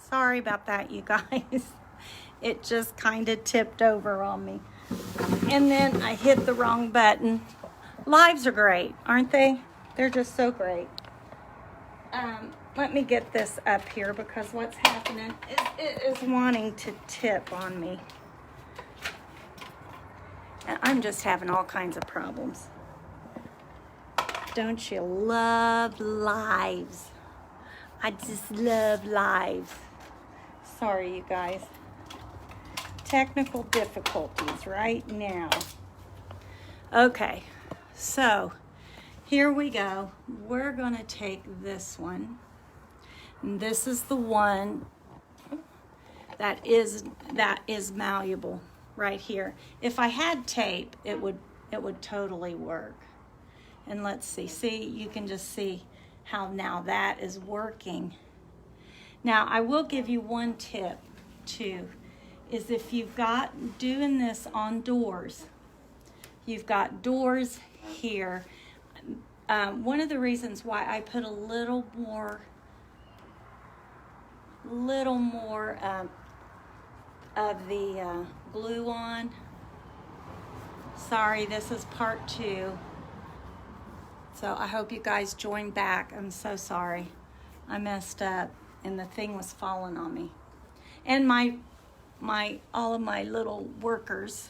Sorry about that, you guys. It just kind of tipped over on me. And then I hit the wrong button. Lives are great, aren't they? They're just so great. Let me get this up here because what's happening is it is wanting to tip on me. And I'm just having all kinds of problems. Don't you love lives? I just love lives. Sorry, you guys. Technical difficulties right now. Okay, so here we go. We're gonna take this one. And this is the one that is malleable right here. If I had tape, it would totally work. And let's see, you can just see how now that is working. Now, I will give you one tip too, is if you've got doing this on doors, you've got doors here. One of the reasons why I put a little more of the glue on. Sorry, this is part 2. So I hope you guys join back. I'm so sorry. I messed up and the thing was falling on me. And all of my little workers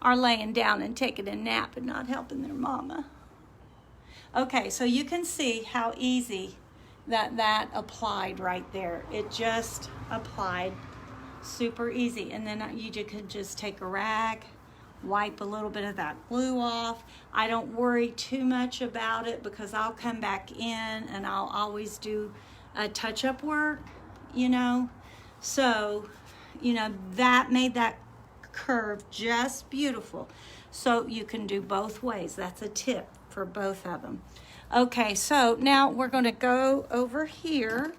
are laying down and taking a nap and not helping their mama. Okay, so you can see how easy that applied right there. It just applied super easy. And then you could just take a rag, wipe a little bit of that glue off. I don't worry too much about it because I'll come back in and I'll always do a touch-up work, you know. So, you know, that made that curve just beautiful. So you can do both ways. That's a tip for both of them. Okay, so now we're going to go over here.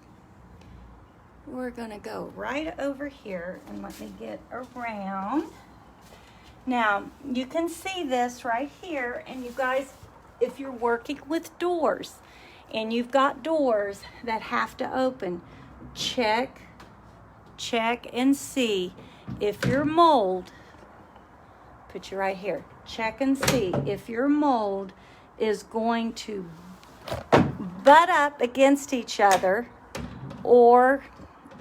We're going to go right over here and let me get around. Now, you can see this right here, and you guys, if you're working with doors and you've got doors that have to open, check and see if your mold, put you right here, check and see if your mold is going to butt up against each other or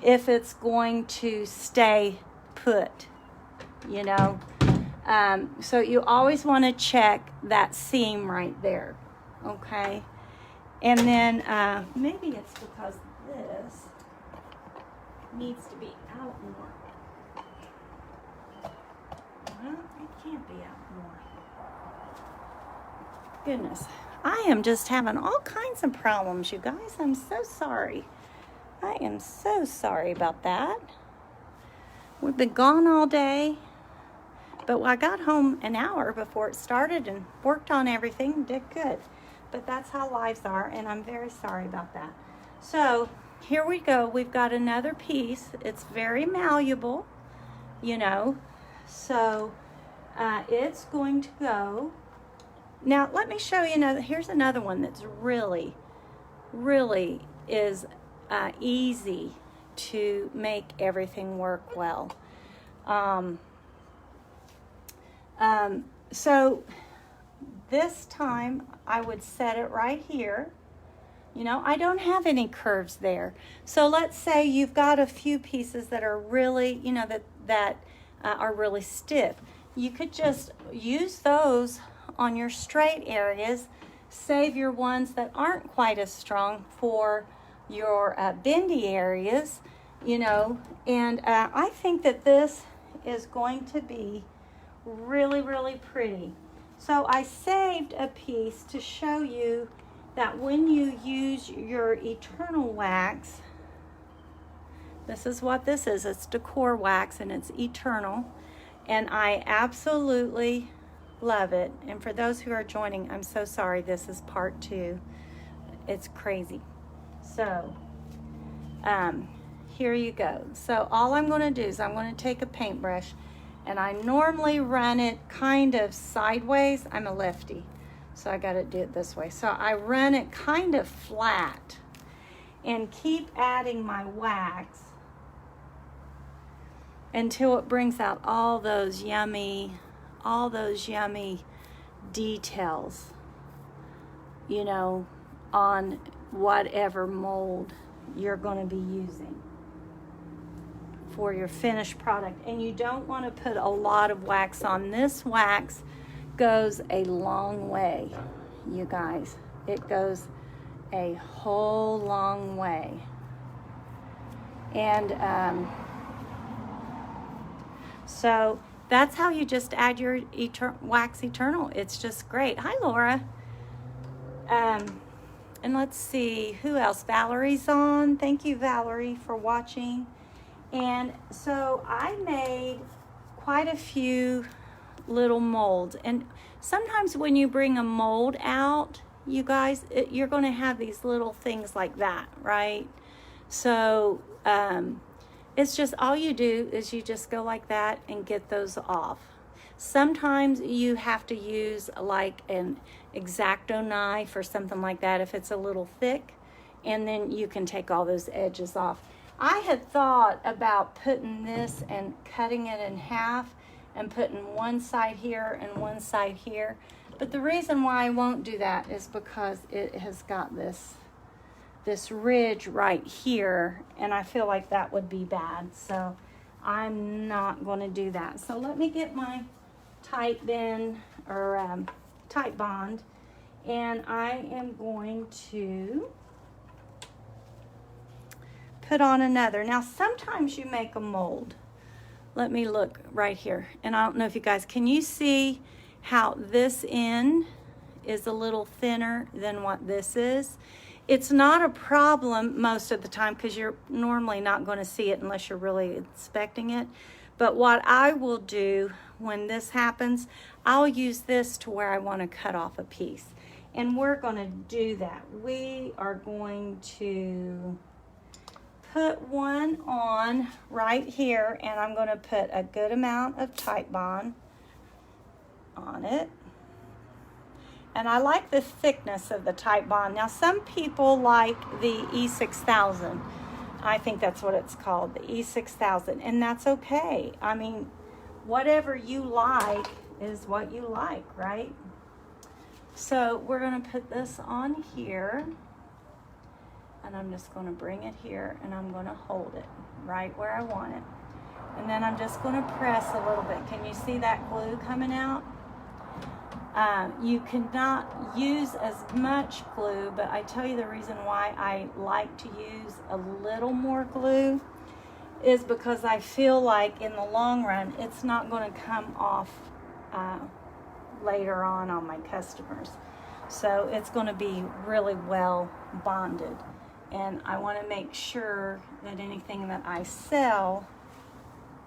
if it's going to stay put, you know. So you always want to check that seam right there, okay? And then maybe it's because this needs to be out more. Well, it can't be out more. Goodness, I am just having all kinds of problems, you guys. I'm so sorry. I am so sorry about that. We've been gone all day. But I got home an hour before it started and worked on everything and did good. But that's how lives are, and I'm very sorry about that. So here we go. We've got another piece. It's very malleable, you know. So it's going to go. Now let me show you another. Here's another one that's really is easy to make everything work well. So this time I would set it right here. You know, I don't have any curves there. So let's say you've got a few pieces that are really, you know, that are really stiff. You could just use those on your straight areas, save your ones that aren't quite as strong for your bendy areas, you know. And I think that this is going to be really pretty. So I saved a piece to show you that when you use your eternal wax, this is what this is. It's Decor wax and it's eternal, and I absolutely love it. And for those who are joining, I'm so sorry, this is part 2. It's crazy. So here you go. So all I'm going to do is I'm going to take a paintbrush, and I normally run it kind of sideways. I'm a lefty, so I got to do it this way. So I run it kind of flat and keep adding my wax until it brings out all those yummy details, you know, on whatever mold you're going to be using for your finished product. And you don't want to put a lot of wax on. This wax goes a long way, you guys. It goes a whole long way. And so that's how you just add your Wax Eternal. It's just great. Hi, Laura. And let's see, who else? Valerie's on. Thank you, Valerie, for watching. And so I made quite a few little molds. And sometimes when you bring a mold out, you guys, you're going to have these little things like that, right? So it's just, all you do is you just go like that and get those off. Sometimes you have to use like an X-Acto knife or something like that if it's a little thick, and then you can take all those edges off. I had thought about putting this and cutting it in half and putting one side here and one side here, but the reason why I won't do that is because it has got this ridge right here, and I feel like that would be bad, so I'm not going to do that. So let me get my Tite Bond, and I am going to put on another. Now sometimes you make a mold. Let me look right here, and I don't know if you guys, can you see how this end is a little thinner than what this is? It's not a problem most of the time because you're normally not going to see it unless you're really inspecting it. But what I will do when this happens, I'll use this to where I want to cut off a piece. And we're going to do that. We are going to put one on right here, and I'm going to put a good amount of Tite Bond on it. And I like the thickness of the Tite Bond. Now, some people like the E6000. I think that's what it's called, the E6000. And that's okay. I mean, whatever you like is what you like, right? So we're going to put this on here. And I'm just going to bring it here, and I'm going to hold it right where I want it. And then I'm just going to press a little bit. Can you see that glue coming out? You cannot use as much glue, but I tell you the reason why I like to use a little more glue is because I feel like in the long run it's not going to come off later on my customers. So it's going to be really well bonded, and I want to make sure that anything that I sell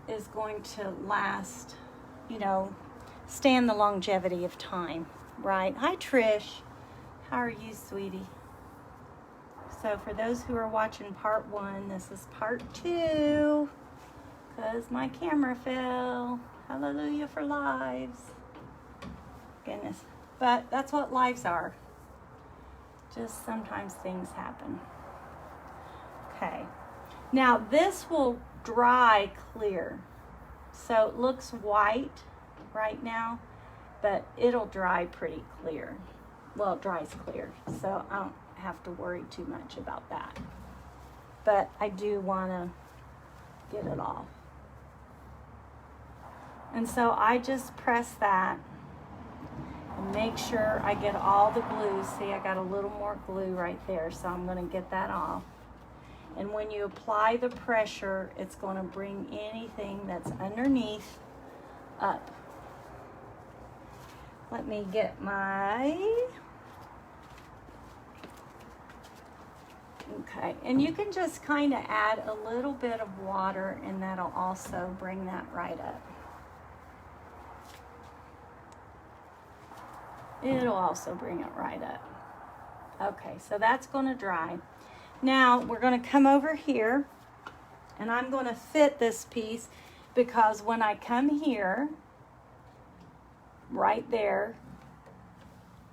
is going to last, you know, stand the longevity of time, right? Hi, Trish. How are you, sweetie? So for those who are watching part 1, this is part 2, because my camera fell. Hallelujah for lives. Goodness. But that's what lives are. Just sometimes things happen. Okay. Now this will dry clear. So it looks white right now, but it'll dry pretty clear. Well, it dries clear, so I don't have to worry too much about that. But I do want to get it off. And so I just press that and make sure I get all the glue. See, I got a little more glue right there, so I'm going to get that off. And when you apply the pressure, it's going to bring anything that's underneath up. Let me get my, okay, and you can just kind of add a little bit of water, and that'll also bring that right up. It'll also bring it right up. Okay, so that's going to dry. Now we're going to come over here, and I'm going to fit this piece, because when I come here, right there,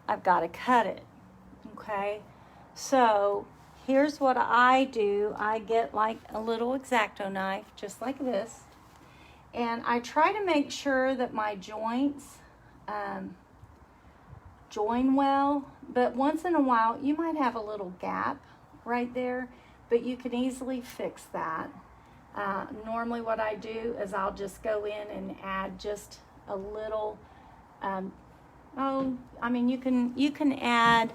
I've got to cut it. Okay, so here's what I do. I get like a little X-Acto knife, just like this, And I try to make sure that my joints join well, but once in a while you might have a little gap right there, but you can easily fix that. Normally what I do is I'll just go in and add just a little, you can add,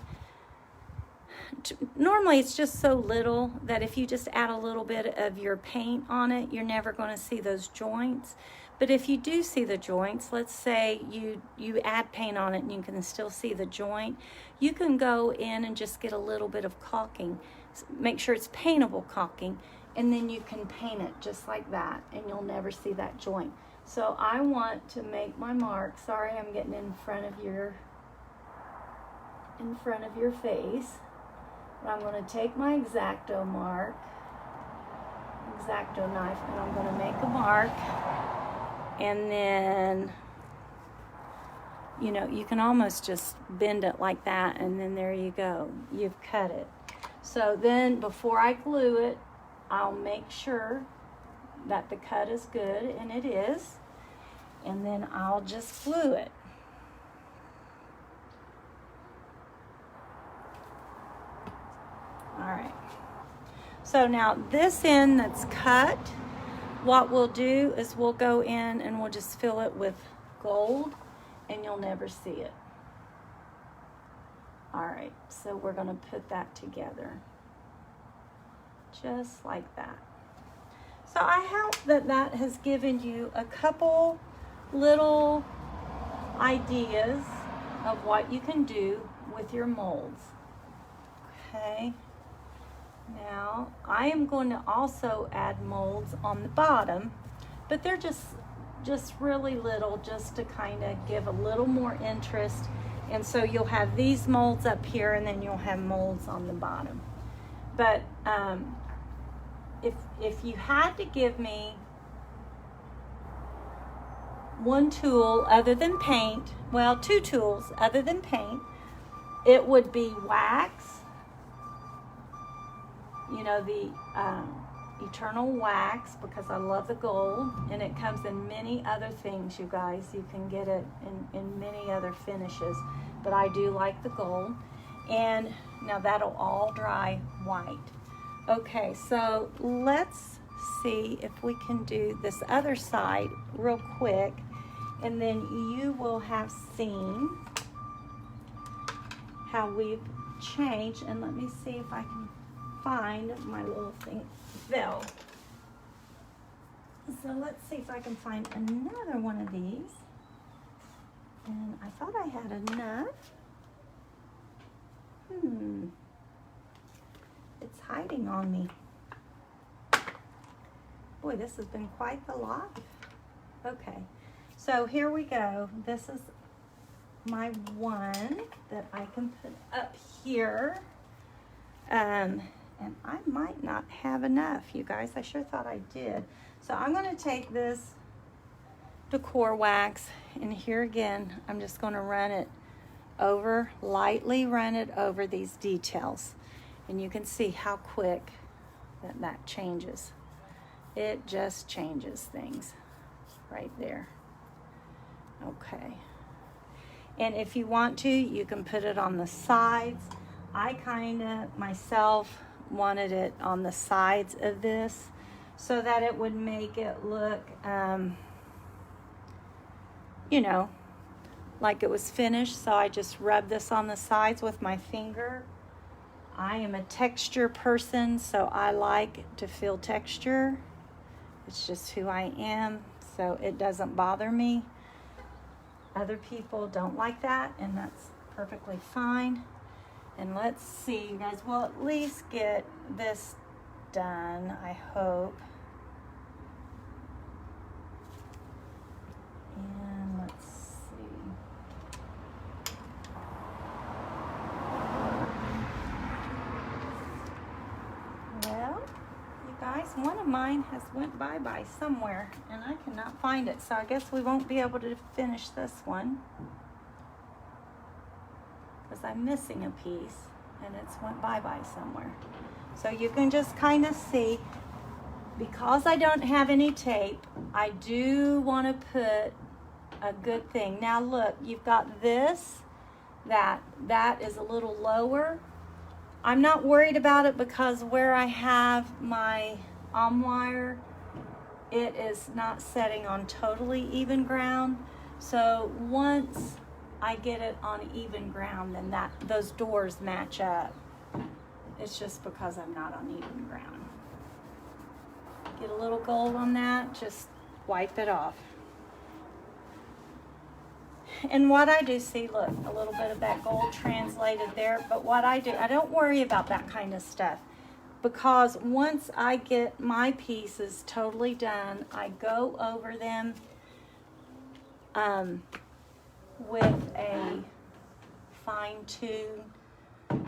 normally it's just so little that if you just add a little bit of your paint on it, you're never going to see those joints. But if you do see the joints, let's say you add paint on it and you can still see the joint, you can go in and just get a little bit of caulking. Make sure it's paintable caulking, and then you can paint it just like that, and you'll never see that joint. So I want to make my mark. Sorry, I'm getting in front of your face. But I'm going to take my X-Acto knife, and I'm going to make a mark. And then, you can almost just bend it like that, and then there you go. You've cut it. So then before I glue it, I'll make sure that the cut is good, and it is. And then I'll just glue it. All right. So now this end that's cut, what we'll do is we'll go in and we'll just fill it with gold, and you'll never see it. All right, so we're going to put that together just like that. So I hope that has given you a couple little ideas of what you can do with your molds. Okay. Now, I am going to also add molds on the bottom, but they're just really little, just to kind of give a little more interest. And so you'll have these molds up here, and then you'll have molds on the bottom. But if you had to give me one tool other than paint, well, two tools other than paint, it would be wax. The Eternal Wax, because I love the gold, and it comes in many other things, you guys. You can get it in many other finishes, but I do like the gold. And now that'll all dry white. Okay, so let's see if we can do this other side real quick, and then you will have seen how we've changed. And let me see if I can find my little thing fell. So let's see if I can find another one of these. And I thought I had enough. It's hiding on me. Boy, this has been quite the lot. Okay, so here we go. This is my one that I can put up here. And I might not have enough, you guys. I sure thought I did. So I'm going to take this Decor wax, and here again, I'm just going to run it over, lightly run it over these details. And you can see how quick that changes. It just changes things right there. Okay. And if you want to, you can put it on the sides. I kind of, myself, wanted it on the sides of this so that it would make it look, like it was finished. So I just rubbed this on the sides with my finger. I am a texture person, so I like to feel texture. It's just who I am, so it doesn't bother me. Other people don't like that, and that's perfectly fine. And let's see, you guys, we'll at least get this done, I hope. And let's see. Well, you guys, one of mine has went bye-bye somewhere, and I cannot find it. So I guess we won't be able to finish this one, because I'm missing a piece and it's went bye-bye somewhere. So you can just kind of see because I don't have any tape, I do want to put a good thing. Now look, you've got this, that is a little lower. I'm not worried about it because where I have my Armoire, it is not setting on totally even ground. So once I get it on even ground, then those doors match up. It's just because I'm not on even ground. Get a little gold on that, just wipe it off. And what I do, see, look, a little bit of that gold translated there, but what I do, I don't worry about that kind of stuff, because once I get my pieces totally done, I go over them with a fine tune,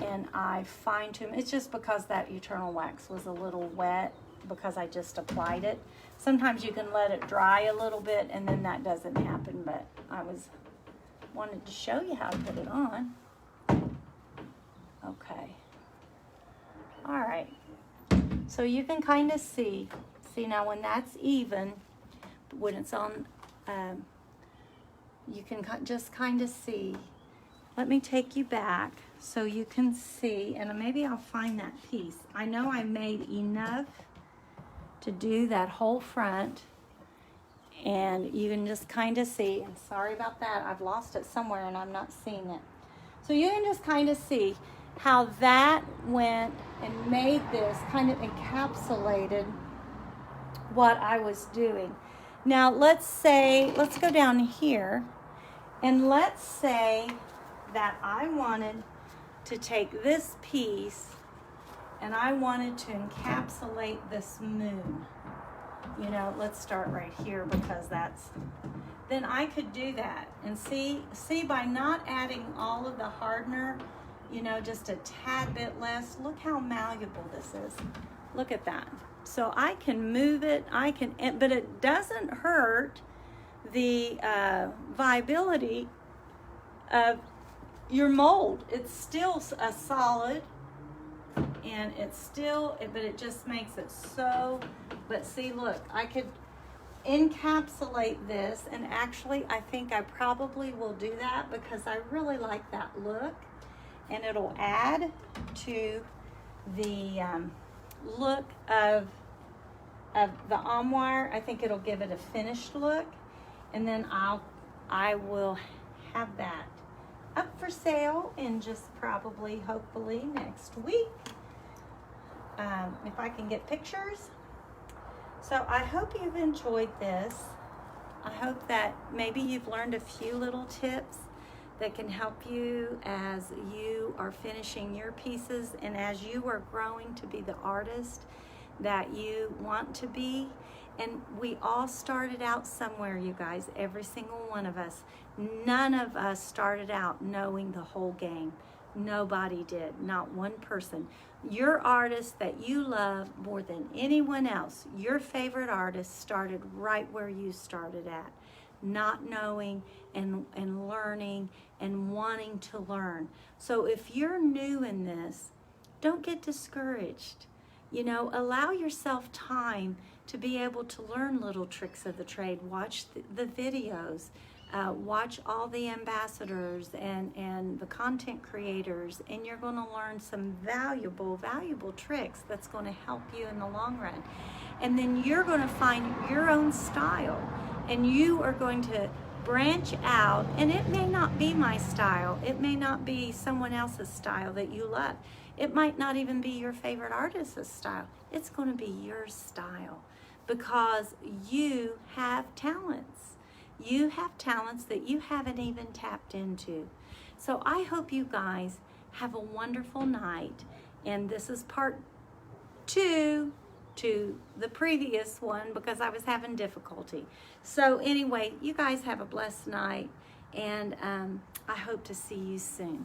and I fine tune. It's just because that eternal wax was a little wet because I just applied it. Sometimes you can let it dry a little bit and then that doesn't happen, but I wanted to show you how to put it on. Okay. All right. So you can kind of see now when that's even, when it's on, you can just kind of see. Let me take you back so you can see, and maybe I'll find that piece. I know I made enough to do that whole front, and you can just kind of see, and sorry about that, I've lost it somewhere and I'm not seeing it. So you can just kind of see how that went and made this, kind of encapsulated what I was doing. Now let's go down here, and let's say that I wanted to take this piece and I wanted to encapsulate this moon. You know, let's start right here because then I could do that. And see by not adding all of the hardener, you know, just a tad bit less, look how malleable this is. Look at that. So I can move it, but it doesn't hurt the viability of your mold. It's still a solid, and but it just makes it so, but see, look, I could encapsulate this, and actually I think I probably will do that because I really like that look, and it'll add to the look of the Armoire. I think it'll give it a finished look, and then I will have that up for sale in just probably, hopefully, next week, if I can get pictures. So I hope you've enjoyed this. I hope that maybe you've learned a few little tips that can help you as you are finishing your pieces and as you are growing to be the artist that you want to be. And we all started out somewhere, you guys, every single one of us. None of us started out knowing the whole game. Nobody did, not one person. Your artist that you love more than anyone else, your favorite artist, started right where you started at, not knowing and learning and wanting to learn. So if you're new in this, don't get discouraged. You know, allow yourself time to be able to learn little tricks of the trade. Watch the videos. Watch all the ambassadors and the content creators, and you're going to learn some valuable tricks that's going to help you in the long run. And then you're going to find your own style, and you are going to branch out, and it may not be my style. It may not be someone else's style that you love. It might not even be your favorite artist's style. It's going to be your style because you have talents. You have talents that you haven't even tapped into. So I hope you guys have a wonderful night. And this is part 2 to the previous one because I was having difficulty. So anyway, you guys have a blessed night, and I hope to see you soon.